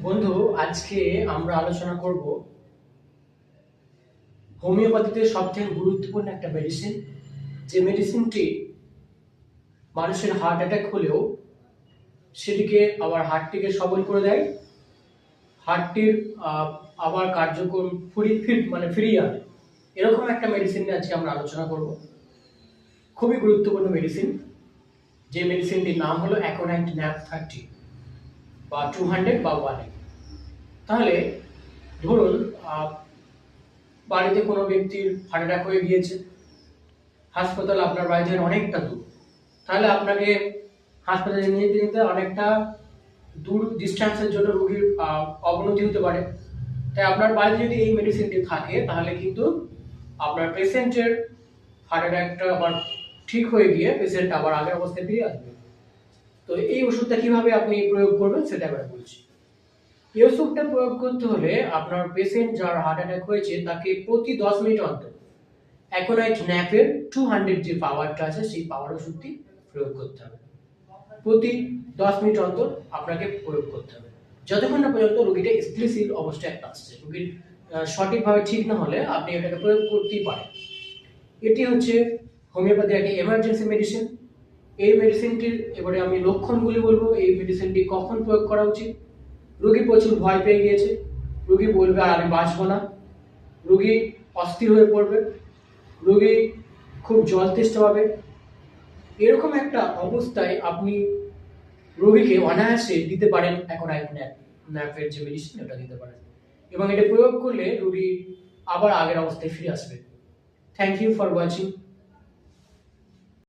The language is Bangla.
বন্ধু, আজকে আমরা আলোচনা করব হোমিওপ্যাথিতে সবথেকে গুরুত্বপূর্ণ একটা মেডিসিন, যে মেডিসিনটি মানুষের হার্ট অ্যাটাক হলেও সেটিকে আবার হার্টটিকে সবল করে দেয়, হার্টটির আবার কার্যক্রম ফিরিয়ে আনে। এরকম একটা মেডিসিন নিয়ে আজকে আমরা আলোচনা করব। খুবই গুরুত্বপূর্ণ মেডিসিন, যে মেডিসিনটির নাম হলো অ্যাকোনাইট ন্যাপ 30 বা 200 বা 1। তাহলে ধরুন, বাড়িতে কোনো ব্যক্তির হার্ট অ্যাটাক হয়ে গিয়েছে, হাসপাতাল আপনার বাড়ি থেকে অনেকটা দূর, তাহলে আপনাকে হাসপাতালে নিয়ে যেতে অনেকটা দূর ডিস্টেন্সের জন্য রোগীর অবনতি হতে পারে। তাই আপনার বাড়িতে যদি এই মেডিসিনটি থাকে তাহলে কিন্তু আপনার পেশেন্টের হার্ট অ্যাটাকটা আবার ঠিক হয়ে গিয়ে পেশেন্ট আবার আগের অবস্থায় ফিরে আসবে। তো এই ওষুধটা কিভাবে আপনি প্রয়োগ করবেন সেটা এবার বলছি। এই ওষুধটা প্রয়োগ করতে হলে আপনার পেশেন্ট যার হার্ট অ্যাটাক হয়েছে তাকে প্রতি 10 মিনিট অন্তর অ্যাকোনাইট ন্যাপের 200 যে পাওয়ারটা আছে সেই পাওয়ার ওষুধটি প্রয়োগ করতে হবে। প্রতি 10 মিনিট অন্তর আপনাকে প্রয়োগ করতে হবে, যতক্ষণ না পর্যন্ত রোগীটা স্থিতিশীল অবস্থায় আসছে। রোগীর সঠিকভাবে ঠিক না হলে আপনি এটাকে প্রয়োগ করতেই পারেন। এটি হচ্ছে হোমিওপ্যাথি একটা এমার্জেন্সি মেডিসিন। এই মেডিসিনটির এবারে আমি লক্ষণগুলি বলবো। এই মেডিসিনটি কখন প্রয়োগ করা উচিত? রোগী প্রচুর ভয় পেয়ে গিয়েছে, রোগী বলবে আর আমি বাঁচবো না, রোগী অস্থির হয়ে পড়বে, রোগী খুব জল তেষ্টা পাবে, এরকম একটা অবস্থায় আপনি রোগীকে অনায়াসে দিতে পারেন অ্যাকোনাইট ন্যাপের যে মেডিসিন ওটা দিতে পারেন, এবং এটা প্রয়োগ করলে রোগী আবার আগের অবস্থায় ফিরে আসবে। Thank you for watching.